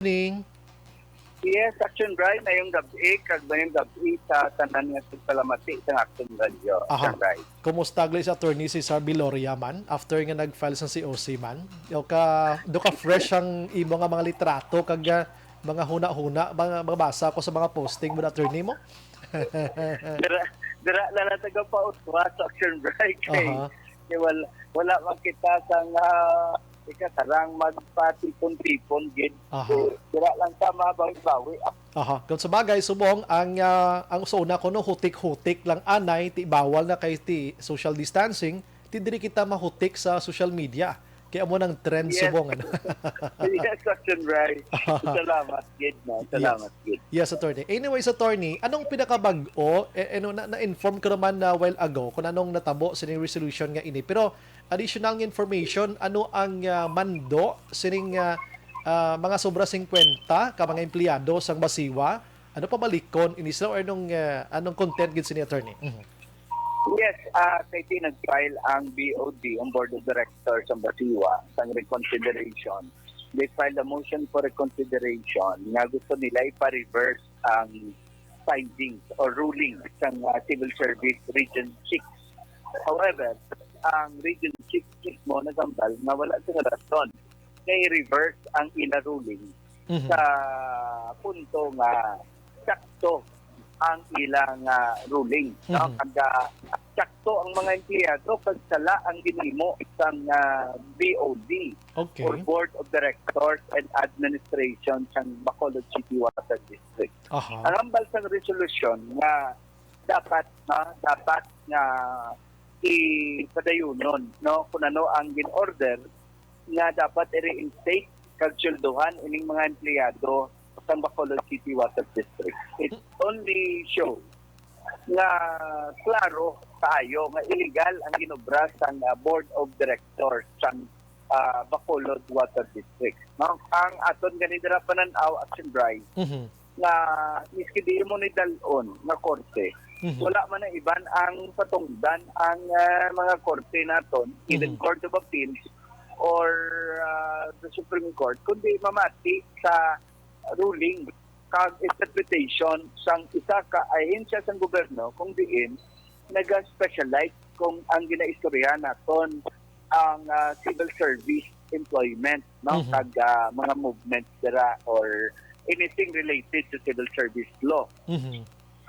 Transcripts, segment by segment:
Ning. Yes, Action Brian, ngayong gabi, kag ngayong gabi sa tanan nga pagpalamati sa Action Radio. Aha. Action Brian. Kumusta gli sa attorney si Sir Biloria man after nga nag-file sa COC man? Do ka fresh ang imo nga mga litrato kag mga huna-huna mga mabasa ko sa mga posting mo na attorney mo? Dira, dira na nataga pa uswa sa Action Brian kay, Aha. kay wala makita sang ikasarang magpatipon-tipon gid. Aha. Dira lang sa mabawi-bawi. Aha. Kung sa bagay subong ang usuna ko no hutik-hutik lang anay ti bawal na kay ti social distancing, ti diri kita mahutik sa social media. Kaya mo nang trend Yes. subong ano. Yes, Action Brian. Salamat gid na. Salamat gid. Yes, attorney. Anyways, attorney, anong pinakabag-o? Na-inform ko naman na while ago kung anong natabo sining resolution nga ini. Pero additional nga information, ano ang mando sining mga sobra 50 ka mga empleyado sang Basiwa? Ano pa balikon inisla or anong content gid sini attorney? Yes, kay nag-file ang BOD, ang Board of Directors ng Basiwa, sa reconsideration. They filed a motion for reconsideration na gusto nila ipa-reverse ang findings or ruling ng Civil Service Region 6. However, ang Region 6 mismo nagambal na wala sa rason na i-reverse ang ina ruling sa punto nga sakto ang ilang ruling. No? Sakto ang mga empleyado pag sala ang ginimo sa BOD Okay. or Board of Directors and Administration sa Bacolod City Water District. Aha. Ang ambal sa resolution nga dapat nga ipadayunon no kung ano ang gin-order nga dapat i-reinstate kag syeldohan ining mga empleyado sa Bacolod City Water District. It only shows nga klaro tayo nga illegal ang ginobra sa Board of Directors sa Bacolod Water District. No? Ang aton ganidra pananaw Action Drive nga miski di mo ni dalon nga korte, wala man na iban ang patungdan ang mga korte naton, even Court of Appeals or the Supreme Court, kundi mamati sa ruling kag interpretation sang isa ka ahensya sang gobyerno kung diin naga-specialize kung ang ginaistorya naton ang civil service employment no kag mga movements dira or anything related to civil service law.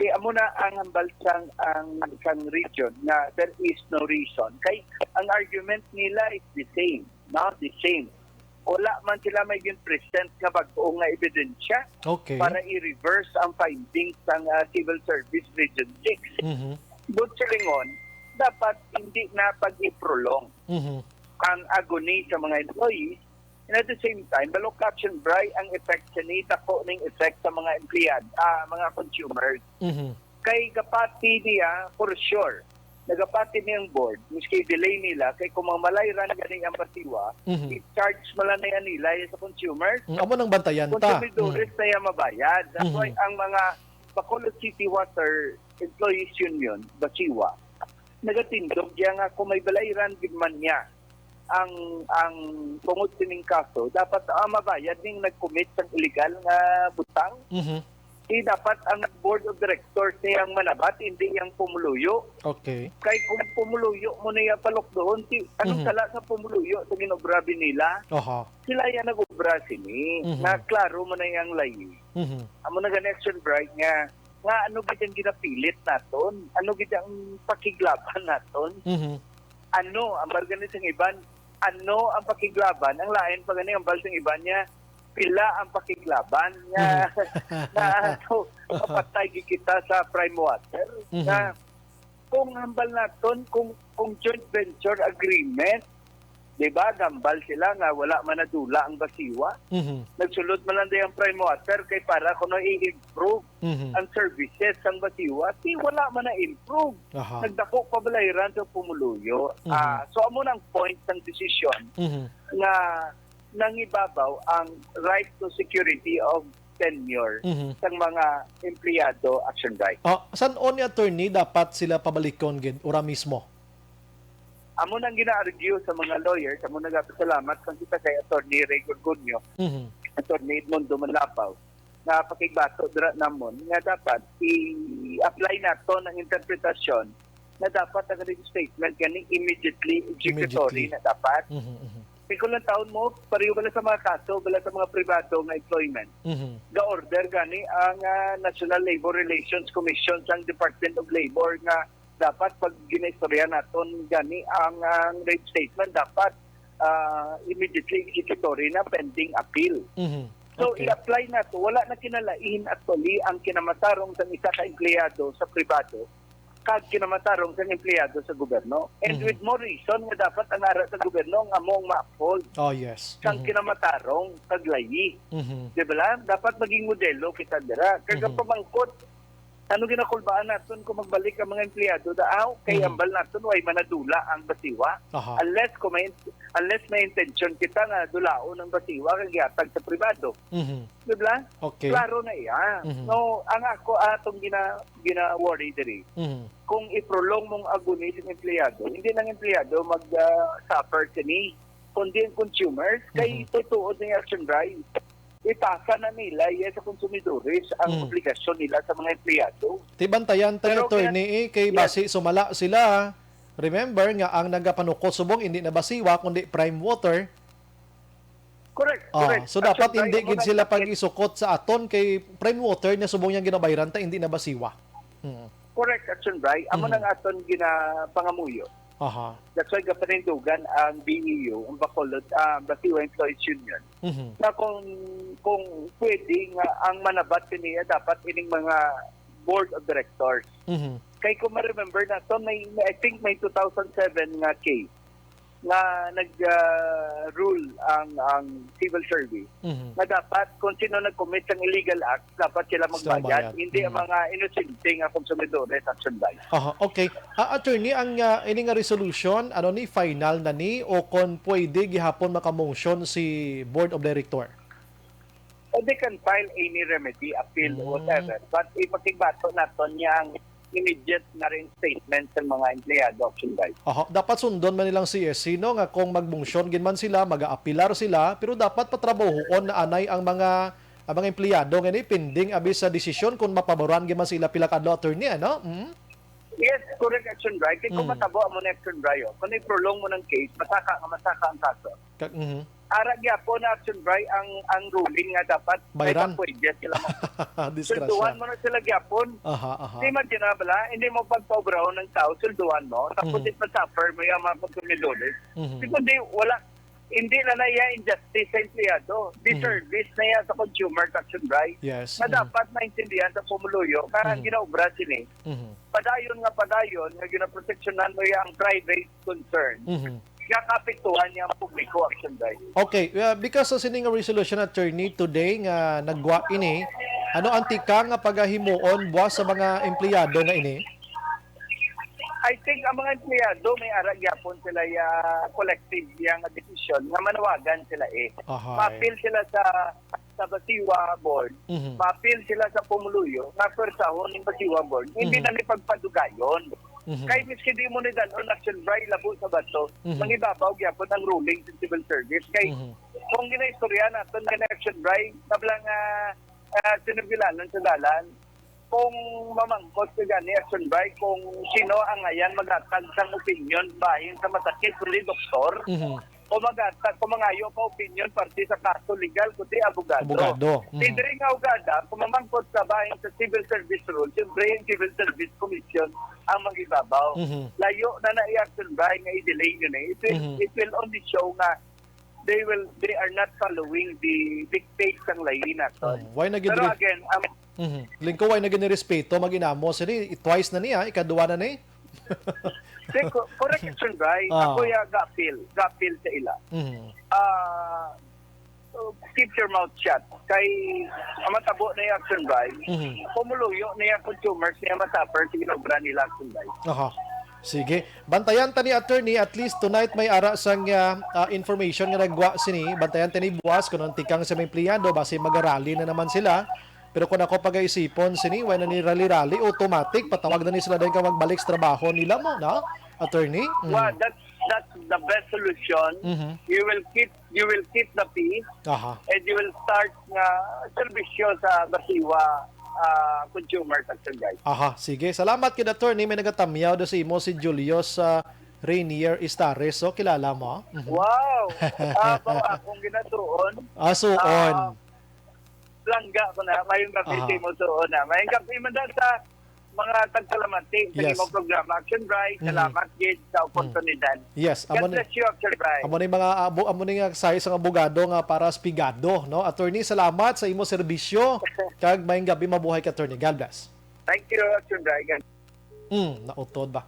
Kaya amo na ang hambal sang region na there is no reason kay ang argument nila is the same, not the same. Wala man sila may present nga bag-o nga ebidensya Okay. para i-reverse ang findings ng Civil Service Region 6. But sa lingon, dapat hindi na pag-i-prolong ang agony sa mga employees, and at the same time, balok Action Bry ang effect sa nita ko ng effect sa mga empleyado, mga consumers. Kay kapati niya, for sure, nagapati niyang board, miski delay nila, kay kung mamalay ran gani ang Basiwa, i-charge malanay nila sa consumers. Amo nang bantayan ta. Consumidores na yan mabayad. That's why ang mga Bacolod City Water Employees Union, Basiwa, nagatindog diya nga kung may balayran gidman niya ang tungod sining kaso, dapat mabayad ning nag-commit sa illegal nga butang. Dapat ang Board of Directors niyang manabat, hindi yung pumuluyo. Okay. Kay kung pumuluyo mo na yung palok doon, anong sala sa pumuluyo sa ginobrabi nila? Aha. Sila yan nag-obra sini. Na klaro mo na yung layi. Amo na connection bright nga ano gid ang ginapilit naton? Ano gid ang pakiglaban naton? Ano ang organisang iban? Ano ang pakiglaban? Ang lain pa gani ang balsang iban niya pila ang pakiglaban nga na mapatay kita sa prime water na kung hambal naton kung joint venture agreement, di ba gambal sila nga wala man nadula ang Basiwa, nagsulod man lang ang prime water kay para kuno i-improve ang services sang Basiwa, wala man na improve. Nagdako pa balayran sa pumuluyo. So amo nang point ng decision nga nangibabaw ang right to security of tenure sa mga empleyado Action Right. Saan on ni attorney dapat sila pabalikon gid ora mismo? Amo nang gina-argue sa mga lawyers, amo nagapasalamat kung kita kay Attorney Ray Gorgonio Attorney Edmundo Manlapaw, na pakigbato dira namon nga dapat i-apply nato ng interpretasyon na dapat ang statement ganing immediately executory Immediately. na dapat. Mhm, mhm, Kung lang taon mo, pareho bala sa mga kaso, bala sa mga privado nga employment. mhm. Ga-order gani ang National Labor Relations Commission sa Department of Labor nga dapat pag ginaistorya naton gani ang rate statement dapat immediately executory na pending appeal. Mhm. So Okay. i-apply na to, wala na kinalain actually ang kinamatarong sa isa ka empleyado sa pribado kag kinamatarong sa empleyado sa gobyerno. And Mhm. with more reason nga dapat ang ara sa gobyerno nga among ma-uphold Oh, yes. sang Mhm, kinamatarong kag layi. mhm, Di ba lang? Dapat maging modelo kita dira. Kaya Mhm. pamangkot, ano ginakulbaan natin kung magbalik ang mga empleyado daaw, kay Mhm. ambal natin, way manadula ang basiwa. Aha. Unless may intention kita nga dulaon ng basiwa kag gihatag sa pribado. Mhm. Di ba lang? Okay. Klaro na iya. Mhm. No, ang ako atong gina-worry diri. Mhm. Kung i-prolong mong agony sa empleyado, hindi lang empleyado mag-suffer kini, kundi ang consumers, kay tutuod ng action drive. Ipasa na nila sa konsumidores ang Mm. obligasyon nila sa mga empleyado. Tibantayan tayo, Pero attorney, kay basi sumala sila. Remember nga, ang nagapanukot subong, hindi na basiwa, kundi prime water. Correct, correct. So dapat Action hindi drive gid mo sila na- pag-isukot sa aton kay prime water na subong niyang ginabayran ta, hindi na basiwa. Mhm. Correct, action drive. Amo Mhm. nang aton ginapangamuyo. Aha. That's why kapanindugan ang BEU, ang Bacolod, Basiwa Employees Union, Mhm. na kung pwede nga ang manabat niya dapat ining mga board of directors. Mhm. Kay kung ma-remember na to, I think may 2007 nga case na nag-rule ang civil service Mhm. na dapat kung sino nag-commit ng illegal act, dapat sila Sila magbayad. magbayad. Hindi ang mga inosente nga konsumidores action by. Aha, okay. Attorney, ang ini nga resolution, ano ni, final na ni, o kung pwede gihapon makamotion si Board of Director? O they can file any remedy, appeal, whatever. But ipakigbato naton niya ang immediate na rin statement sa mga empleyado action by. Aha, dapat sundon man nilang CSC, no, nga kung magbungsyon ginman sila, mag-aapilar sila, pero dapat patrabahoon na anay ang mga empleyado nga ni pending abi sa desisyon kung mapaboran ginman sila pila kadlaw, attorney, ano? Mhm. Yes, correct action by. Kaya kung Mm. matabo mo na action by, kung i-prolong mo ng case, masaka ang kaso. Mhm. Ara gyapon na action by ang ruling nga dapat Bayran. may pwede sila mo. Disgrasya. Sulduhan mo na sila gyapon. Aha, aha. Hindi man ginabala, hindi mo pagpabraw ng tao, sulduhan mo, tapos Mhm. pa-suffer mo yung mga konsumidores. Mhm. Kundi hindi na naiya injustice sa empleyado. Disservice na yan sa consumer action right. Yes. Na dapat maintindihan sa pumuluyo, kaya Mhm. ginaobra sila. Mhm. Padayon, nga ginaproteksyonan mo yung private concern. Mhm. Kakapituhan niya ang publiko action right. Okay, because sa sining nga resolution, attorney, today nga nagwa ini, ano ang tika nga pagahimuon buwas sa mga empleyado nga ini? I think ang mga empleyado may ara gyapon sila collective yang decision nga manawagan sila Ahay. Ma-appeal sila sa Basiwa board. Mhm. Ma-appeal sila sa pumuluyo nga persahon ng Basiwa board. Hindi Mhm. na ni pagpadugayon. Mhm. Kay miski di mo ni dalon action by labo sa bato, Mhm. mangibabaw gyapon ang ruling sa civil service kay Mhm. kung ginaistorya naton nga action by kablang sinabilanan sa dalan kung mamangkot ka gani action by kung sino ang ayan magatag sang opinion bahin sa masakit kundi doktor Mhm. o magatag kung mangayo pa opinion parte sa kaso legal kundi abogado. Abogado. Mhm. Hindi rin nga ugada, kung mamangkot ka bahin sa civil service rule, siyempre yung civil service commission ang magibabaw. Mhm. Layo na na-action by nga i-delay yun Mhm. It will only show nga they are not following the dictates ng layi naton. Why na gid Pero again, Lingko, why na gid ni respeto maginamo sini twice na niya, ikaduwa na ni. correct action by, Ah. ako ya gapil sa ila. Mhm. So, keep your mouth shut. Kay matabo na yung action by, Mhm. pumuluyo na yung consumers niya masuffer sa ginobra nila action by. Aha. Sige. Bantayan tani, attorney, at least tonight may ara sang information nga nagwa sini. Bantayan tani buwas kung ang tikang sa may empleyado base magarali na naman sila. Pero kung ako pag-aisipon sini, wala na ni rally-rally, automatic patawag na ni sila dahil ka magbalik sa trabaho nila mo, na? Attorney? Mhm. Well, that's the best solution. Mhm. You will keep the peace Aha. and you will start nga serbisyo sa basiwa consumers at guys. Aha, sige. Salamat kid attorney. May nagatamyaw do sa imo si Julius Rainier Istares. So, kilala mo? Mhm. Wow! Akong ginatuon. Suon. Langga ko na, mayong gabi Aha. mo suon na. Mayong gabi man dahil sa mga tagsalamati sa Yes. imong programa. Action Bright, salamat gid sa oportunidad. Yes, God bless you, Action Bright. amo ni mga amo ni nga size ang abogado nga para spigado, no? Attorney, salamat sa imo serbisyo. Kag mayong gabi mabuhay ka, attorney. God bless. Thank you, Action Bright. Nautod ba?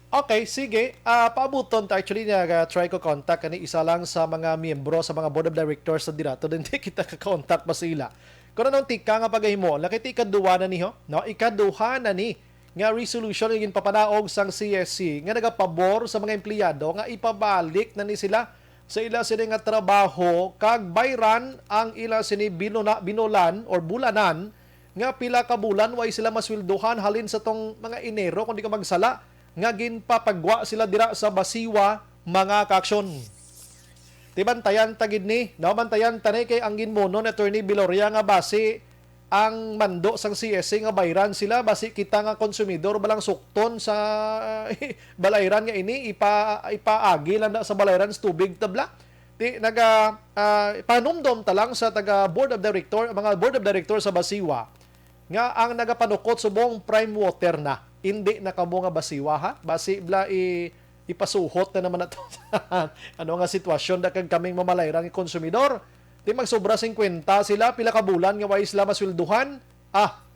Okay, sige. Paabuton ta actually try ko contact kani isa lang sa mga miyembro sa mga board of directors sa dirato din kita ka contact pa sila. Kuno nang tika nga pagahimo, nakita ikaduha na ni ho, no? Ikaduha na ni nga resolution nga papanaog sang CSC nga nagapabor sa mga empleyado nga ipabalik na ni sila sa ila sini nga trabaho kag bayran ang ila sini binulan or bulanan nga pila ka bulan way sila masweldohan halin sa tong mga Enero kung di ka magsala nga ginpapagwa sila dira sa basiwa mga kaaksyon. Tibantayan tagid ni, bantayan tani kay ang ginmono ni Attorney Viloria nga base ang mando sang CSC nga bayran sila basi kita nga konsumidor balang sukton sa balayran nga ini ipaagi lang na sa balayran sa tubig tabla. Ti panumdom ta lang sa taga board of director, mga board of director sa basiwa nga ang nagapanukot subong prime water na hindi na kamo nga basiwa ha basi bla ipasuhot na naman nato ano nga sitwasyon da kag kaming mamalayrang konsumidor di magsobra 50 sila pila ka bulan nga way sila maswelduhan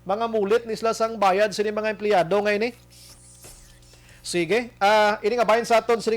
mga mulit ni sila sang bayad sini mga empleyado nga ini sige ini nga bayan sa aton sini